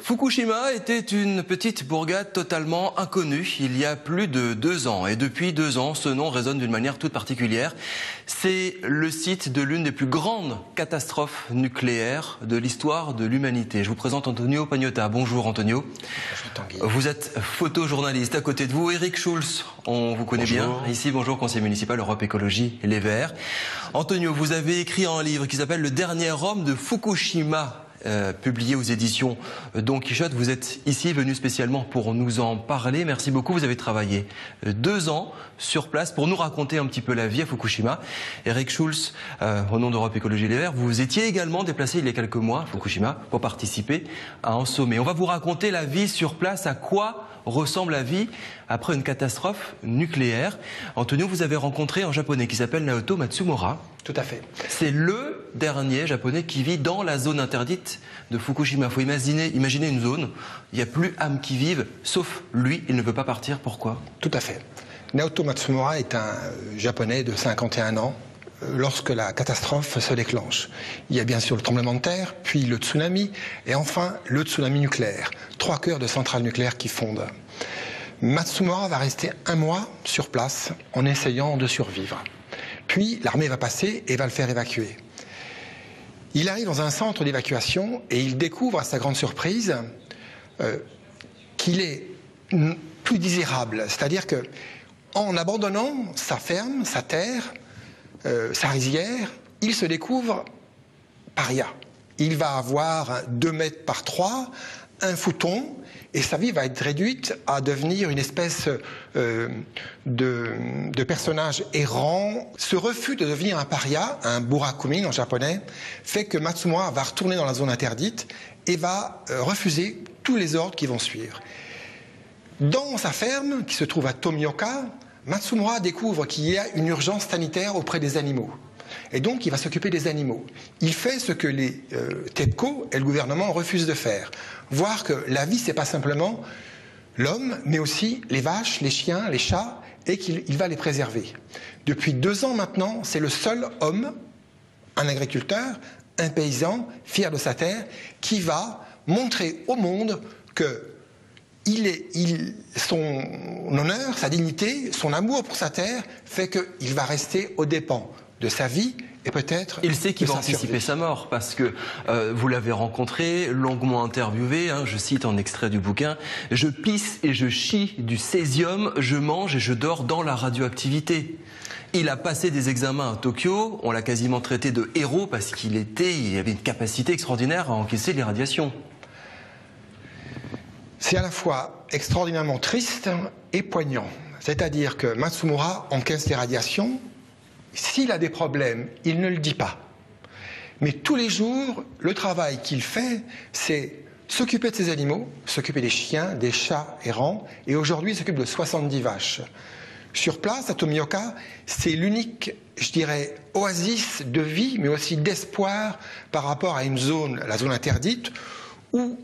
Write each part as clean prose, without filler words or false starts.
Fukushima était une petite bourgade totalement inconnue il y a plus de 2 ans. Et depuis 2 ans, ce nom résonne d'une manière toute particulière. C'est le site de l'une des plus grandes catastrophes nucléaires de l'histoire de l'humanité. Je vous présente Antonio Pagnotta. Bonjour Antonio. Bonjour Tanguy. Vous êtes photojournaliste. À côté de vous, Eric Schulz. On vous connaît Bonjour. bien. Ici, bonjour, conseiller municipal Europe Écologie Les Verts. Antonio, vous avez écrit un livre qui s'appelle Le dernier homme de Fukushima. Publié aux éditions Don Quichotte. Vous êtes ici venu spécialement pour nous en parler. Merci beaucoup. Vous avez travaillé 2 ans sur place pour nous raconter un petit peu la vie à Fukushima. Eric Schulz, au nom d'Europe Écologie Les Verts, vous étiez également déplacé il y a quelques mois à Fukushima pour participer à un sommet. On va vous raconter la vie sur place, à quoi ressemble la vie après une catastrophe nucléaire. Antonio, vous avez rencontré un japonais qui s'appelle Naoto Matsumura. Tout à fait. C'est le dernier japonais qui vit dans la zone interdite de Fukushima. Il faut imaginer une zone, il n'y a plus âme qui vive, sauf lui, il ne veut pas partir. Pourquoi? Tout à fait. Naoto Matsumura est un japonais de 51 ans lorsque la catastrophe se déclenche. Il y a bien sûr le tremblement de terre, puis le tsunami, et enfin le tsunami nucléaire. 3 cœurs de centrales nucléaires qui fondent. Matsumura va rester 1 mois sur place en essayant de survivre. Puis l'armée va passer et va le faire évacuer. Il arrive dans un centre d'évacuation et il découvre à sa grande surprise qu'il est plus désirable. C'est-à-dire que en abandonnant sa ferme, sa terre, sa rizière, il se découvre paria. Il va avoir 2 mètres par 3, un fouton, et sa vie va être réduite à devenir une espèce de personnage errant. Ce refus de devenir un paria, un burakumin en japonais, fait que Matsumura va retourner dans la zone interdite et va refuser tous les ordres qui vont suivre. Dans sa ferme, qui se trouve à Tomioka, Matsumura découvre qu'il y a une urgence sanitaire auprès des animaux. Et donc, il va s'occuper des animaux. Il fait ce que les TEPCO et le gouvernement refusent de faire. Voir que la vie, c'est pas simplement l'homme, mais aussi les vaches, les chiens, les chats, et qu'il va les préserver. Depuis 2 ans maintenant, c'est le seul homme, un agriculteur, un paysan, fier de sa terre, qui va montrer au monde que son honneur, sa dignité, son amour pour sa terre fait qu'il va rester aux dépens de sa vie et peut-être il sait qu'il va anticiper sa mort parce que vous l'avez rencontré, longuement interviewé, je cite un extrait du bouquin, « Je pisse et je chie du césium, je mange et je dors dans la radioactivité ». Il a passé des examens à Tokyo, on l'a quasiment traité de héros parce qu'il avait une capacité extraordinaire à encaisser les radiations. C'est à la fois extraordinairement triste et poignant. C'est-à-dire que Matsumura encaisse les radiations. S'il a des problèmes, il ne le dit pas. Mais tous les jours, le travail qu'il fait, c'est s'occuper de ses animaux, s'occuper des chiens, des chats errants, et aujourd'hui, il s'occupe de 70 vaches. Sur place, à Tomioka, c'est l'unique, je dirais, oasis de vie, mais aussi d'espoir par rapport à une zone, la zone interdite, où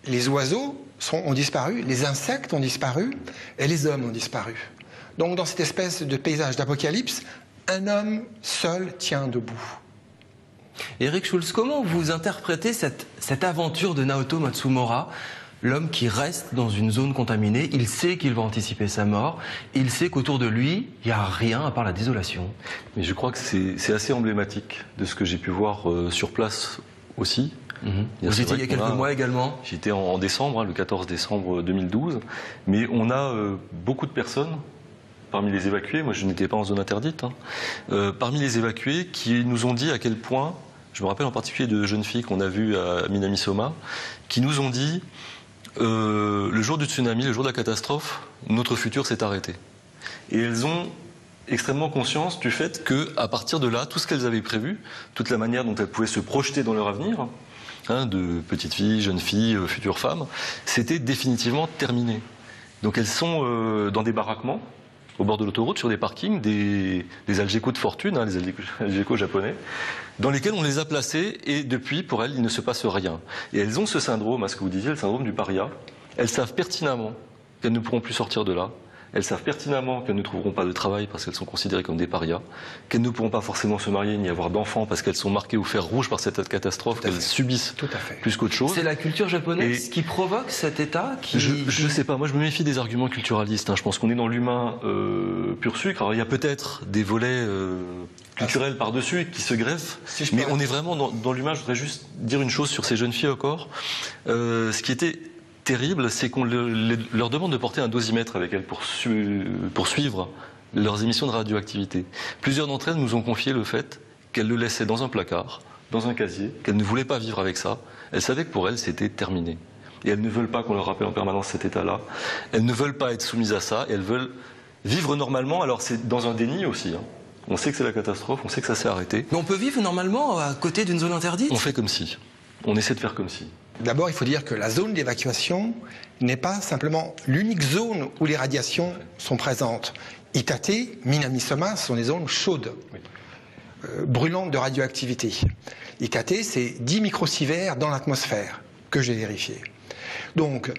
les oiseaux ont disparu, les insectes ont disparu, et les hommes ont disparu. Donc, dans cette espèce de paysage d'apocalypse, un homme seul tient debout. Eric Schulz, comment vous interprétez cette aventure de Naoto Matsumura, l'homme qui reste dans une zone contaminée, il sait qu'il va anticiper sa mort, il sait qu'autour de lui, il n'y a rien à part la désolation. Mais je crois que c'est assez emblématique de ce que j'ai pu voir sur place aussi. Vous étiez il y a quelques mois également? J'étais en décembre, le 14 décembre 2012, mais on a beaucoup de personnes parmi les évacués, moi je n'étais pas en zone interdite, parmi les évacués qui nous ont dit à quel point, je me rappelle en particulier de jeunes filles qu'on a vues à Minamisoma, qui nous ont dit le jour du tsunami, le jour de la catastrophe, notre futur s'est arrêté. Et elles ont extrêmement conscience du fait qu'à partir de là, tout ce qu'elles avaient prévu, toute la manière dont elles pouvaient se projeter dans leur avenir, de petites filles, jeunes filles, futures femmes, c'était définitivement terminé. Donc elles sont dans des baraquements, au bord de l'autoroute, sur des parkings, des Algeco de fortune, les Algeco japonais, dans lesquels on les a placés et depuis, pour elles, il ne se passe rien. Et elles ont ce syndrome, à ce que vous disiez, le syndrome du paria. Elles savent pertinemment qu'elles ne pourront plus sortir de là, Elles savent pertinemment qu'elles ne trouveront pas de travail parce qu'elles sont considérées comme des parias, qu'elles ne pourront pas forcément se marier ni avoir d'enfants parce qu'elles sont marquées au fer rouge par cette catastrophe, qu'elles subissent plus qu'autre chose. C'est la culture japonaise qui provoque cet état Je sais pas, moi je me méfie des arguments culturalistes. Je pense qu'on est dans l'humain pur sucre. Alors il y a peut-être des volets culturels par-dessus qui se greffent, mais on est vraiment dans l'humain. Je voudrais juste dire une chose sur ces jeunes filles encore. Ce qui était terrible, c'est qu'on leur demande de porter un dosimètre avec elles pour suivre leurs émissions de radioactivité. Plusieurs d'entre elles nous ont confié le fait qu'elles le laissaient dans un placard, dans un casier, qu'elles ne voulaient pas vivre avec ça. Elles savaient que pour elles, c'était terminé. Et elles ne veulent pas qu'on leur rappelle en permanence cet état-là. Elles ne veulent pas être soumises à ça. Elles veulent vivre normalement. Alors c'est dans un déni aussi. On sait que c'est la catastrophe, on sait que ça s'est arrêté. Mais on peut vivre normalement à côté d'une zone interdite? On fait comme si. On essaie de faire comme si. D'abord, il faut dire que la zone d'évacuation n'est pas simplement l'unique zone où les radiations sont présentes. Itate, Minamisoma sont des zones chaudes, brûlantes de radioactivité. Itate, c'est 10 microsieverts dans l'atmosphère, que j'ai vérifié. Donc,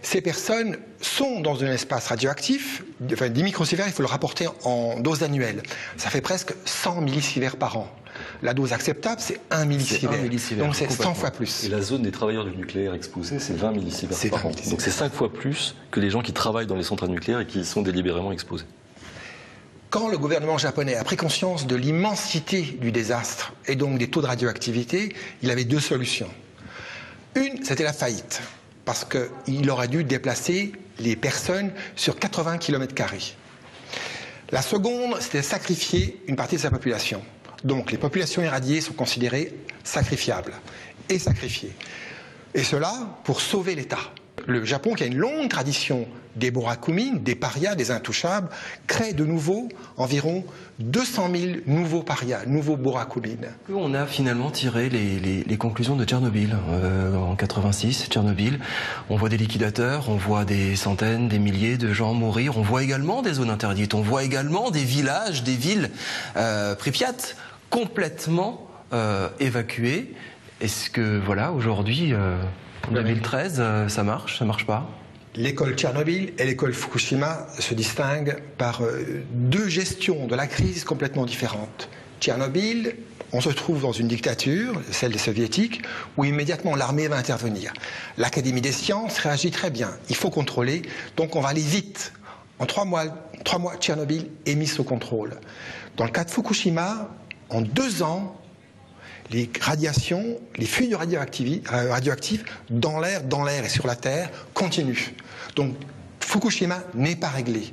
ces personnes sont dans un espace radioactif, 10 microsieverts, il faut le rapporter en dose annuelle. Ça fait presque 100 millisieverts par an. La dose acceptable, c'est 1 millisievert. Donc c'est 100 fois plus. Et la zone des travailleurs du nucléaire exposés, c'est 20 millisieverts par an. Donc c'est 5 fois plus que les gens qui travaillent dans les centrales nucléaires et qui sont délibérément exposés. Quand le gouvernement japonais a pris conscience de l'immensité du désastre et donc des taux de radioactivité, il avait deux solutions. Une, c'était la faillite, parce qu'il aurait dû déplacer les personnes sur 80 km². La seconde, c'était sacrifier une partie de sa population. Donc les populations irradiées sont considérées sacrifiables et sacrifiées. Et cela pour sauver l'État. Le Japon, qui a une longue tradition des borakumin, des parias, des intouchables, crée de nouveau environ 200 000 nouveaux parias, nouveaux borakumin. On a finalement tiré les conclusions de Tchernobyl. En 86, Tchernobyl, on voit des liquidateurs, on voit des centaines, des milliers de gens mourir, on voit également des zones interdites, on voit également des villages, des villes, Pripyat, complètement évacuées. Est-ce que, voilà, aujourd'hui, en 2013, ça marche pas? L'école Tchernobyl et l'école Fukushima se distinguent par deux gestions de la crise complètement différentes. Tchernobyl, on se trouve dans une dictature, celle des soviétiques, où immédiatement l'armée va intervenir. L'Académie des sciences réagit très bien. Il faut contrôler, donc on va aller vite. En 3 mois, Tchernobyl est mis sous contrôle. Dans le cas de Fukushima, en 2 ans, les radiations, les fluides radioactifs dans l'air et sur la Terre continuent. Donc Fukushima n'est pas réglé.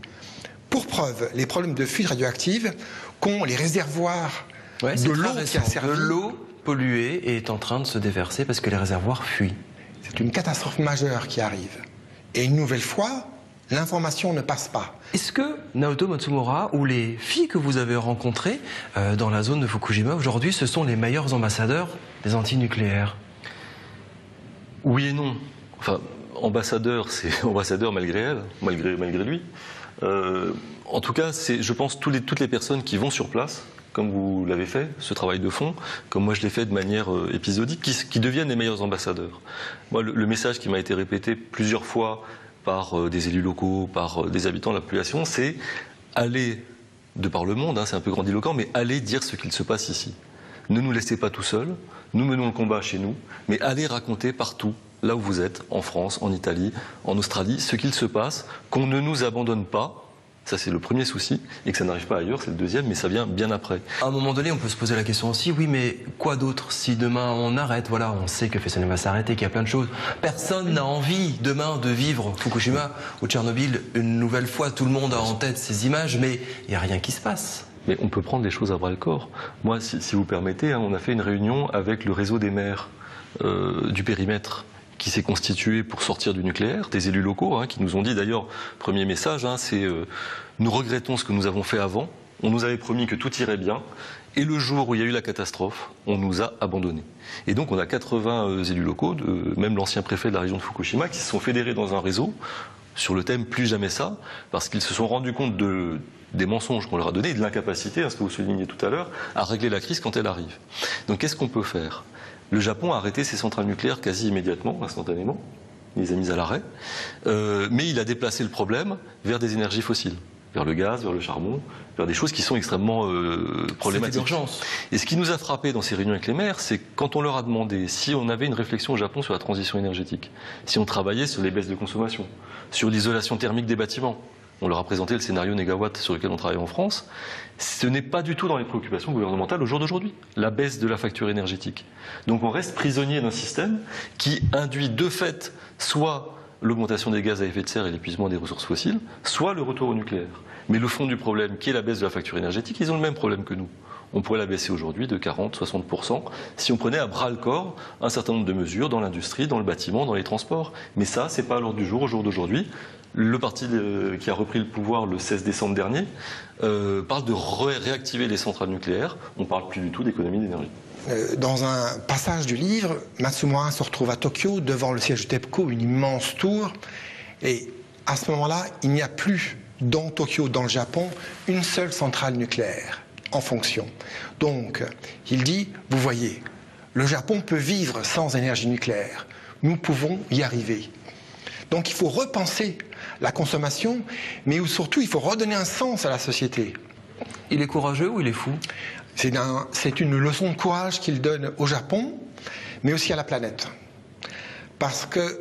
Pour preuve, les problèmes de fuites radioactives qu'ont les réservoirs de l'eau qui a servi... De l'eau polluée est en train de se déverser parce que les réservoirs fuient. C'est une catastrophe majeure qui arrive. Et une nouvelle fois, l'information ne passe pas. Est-ce que Naoto Matsumura ou les filles que vous avez rencontrées dans la zone de Fukushima aujourd'hui, ce sont les meilleurs ambassadeurs des antinucléaires? Oui et non. Enfin, ambassadeur, c'est ambassadeur malgré elle, malgré lui. En tout cas, c'est, je pense, toutes les personnes qui vont sur place, comme vous l'avez fait, ce travail de fond, comme moi je l'ai fait de manière épisodique, qui deviennent les meilleurs ambassadeurs. Moi, le message qui m'a été répété plusieurs fois par des élus locaux, par des habitants de la population, c'est aller, de par le monde, c'est un peu grandiloquent, mais aller dire ce qu'il se passe ici. Ne nous laissez pas tout seuls, nous menons le combat chez nous, mais allez raconter partout, là où vous êtes, en France, en Italie, en Australie, ce qu'il se passe, qu'on ne nous abandonne pas. Ça, c'est le premier souci, et que ça n'arrive pas ailleurs, c'est le deuxième, mais ça vient bien après. À un moment donné, on peut se poser la question aussi, oui, mais quoi d'autre? Si demain on arrête, voilà, on sait que Fessenheim va s'arrêter, qu'il y a plein de choses. Personne n'a envie demain de vivre Fukushima ou Tchernobyl une nouvelle fois. Tout le monde a en tête ces images, mais il n'y a rien qui se passe. Mais on peut prendre les choses à bras le corps. Moi, si vous permettez, on a fait une réunion avec le réseau des maires du périmètre qui s'est constitué pour sortir du nucléaire, des élus locaux qui nous ont dit d'ailleurs, premier message, c'est nous regrettons ce que nous avons fait avant, on nous avait promis que tout irait bien, et le jour où il y a eu la catastrophe, on nous a abandonnés. Et donc on a 80 élus locaux, même l'ancien préfet de la région de Fukushima, qui se sont fédérés dans un réseau sur le thème plus jamais ça, parce qu'ils se sont rendus compte des mensonges qu'on leur a donnés et de l'incapacité, ce que vous soulignez tout à l'heure, à régler la crise quand elle arrive. Donc qu'est-ce qu'on peut faire ? Le Japon a arrêté ses centrales nucléaires quasi immédiatement, instantanément. il les a mises à l'arrêt, mais il a déplacé le problème vers des énergies fossiles, vers le gaz, vers le charbon, vers des choses qui sont extrêmement problématiques. D'urgence. Et ce qui nous a frappé dans ces réunions avec les maires, c'est quand on leur a demandé si on avait une réflexion au Japon sur la transition énergétique, si on travaillait sur les baisses de consommation, sur l'isolation thermique des bâtiments. On leur a présenté le scénario négawatt sur lequel on travaille en France. Ce n'est pas du tout dans les préoccupations gouvernementales au jour d'aujourd'hui, la baisse de la facture énergétique. Donc on reste prisonnier d'un système qui induit de fait soit l'augmentation des gaz à effet de serre et l'épuisement des ressources fossiles, soit le retour au nucléaire. Mais le fond du problème, qui est la baisse de la facture énergétique, ils ont le même problème que nous. On pourrait la baisser aujourd'hui de 40-60% si on prenait à bras le corps un certain nombre de mesures dans l'industrie, dans le bâtiment, dans les transports. Mais ça, c'est pas à l'ordre du jour au jour d'aujourd'hui. Le parti qui a repris le pouvoir le 16 décembre dernier parle de réactiver les centrales nucléaires. On ne parle plus du tout d'économie d'énergie. Dans un passage du livre, Matsumura se retrouve à Tokyo, devant le siège de TEPCO, une immense tour. Et à ce moment-là, il n'y a plus dans Tokyo, dans le Japon, une seule centrale nucléaire en fonction. Donc, il dit, vous voyez, le Japon peut vivre sans énergie nucléaire. Nous pouvons y arriver. Donc il faut repenser la consommation, mais surtout il faut redonner un sens à la société. Il est courageux ou il est fou? C'est une leçon de courage qu'il donne au Japon, mais aussi à la planète. Parce que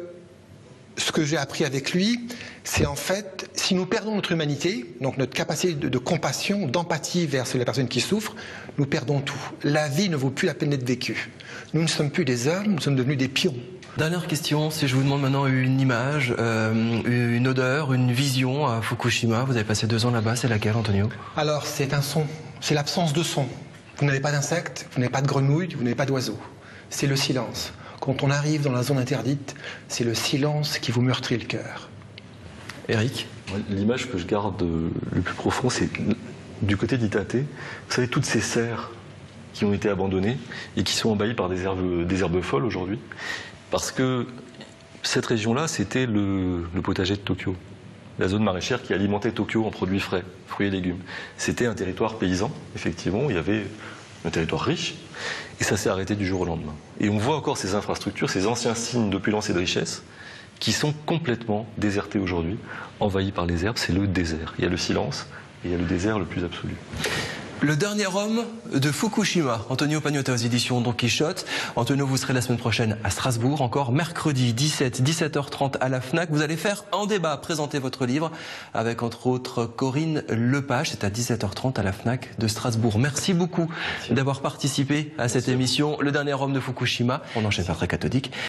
ce que j'ai appris avec lui, c'est en fait, si nous perdons notre humanité, donc notre capacité de compassion, d'empathie vers les personnes qui souffrent, nous perdons tout. La vie ne vaut plus la peine d'être vécue. Nous ne sommes plus des hommes, nous sommes devenus des pions. Dernière question, si je vous demande maintenant une image, une odeur, une vision à Fukushima, vous avez passé 2 ans là-bas, c'est laquelle, Antonio? Alors, c'est un son, c'est l'absence de son. Vous n'avez pas d'insectes, vous n'avez pas de grenouilles, vous n'avez pas d'oiseaux. C'est le silence. Quand on arrive dans la zone interdite, c'est le silence qui vous meurtrit le cœur. Eric? L'image que je garde le plus profond, c'est du côté d'Itate. Vous savez, toutes ces serres qui ont été abandonnées et qui sont envahies par des herbes folles aujourd'hui. Parce que cette région-là, c'était le potager de Tokyo. La zone maraîchère qui alimentait Tokyo en produits frais, fruits et légumes. C'était un territoire paysan, effectivement, il y avait un territoire riche, et ça s'est arrêté du jour au lendemain. Et on voit encore ces infrastructures, ces anciens signes d'opulence et de richesse, qui sont complètement désertés aujourd'hui, envahis par les herbes. C'est le désert. Il y a le silence, et il y a le désert le plus absolu. Le dernier homme de Fukushima, Antonio Pagnotta aux éditions Don Quichotte. Antonio, vous serez la semaine prochaine à Strasbourg, encore mercredi 17h30 à la FNAC. Vous allez faire un débat, présenter votre livre avec entre autres Corinne Lepage. C'est à 17h30 à la FNAC de Strasbourg. Merci beaucoup d'avoir participé à cette émission. Le dernier homme de Fukushima. On enchaîne par très cathodique.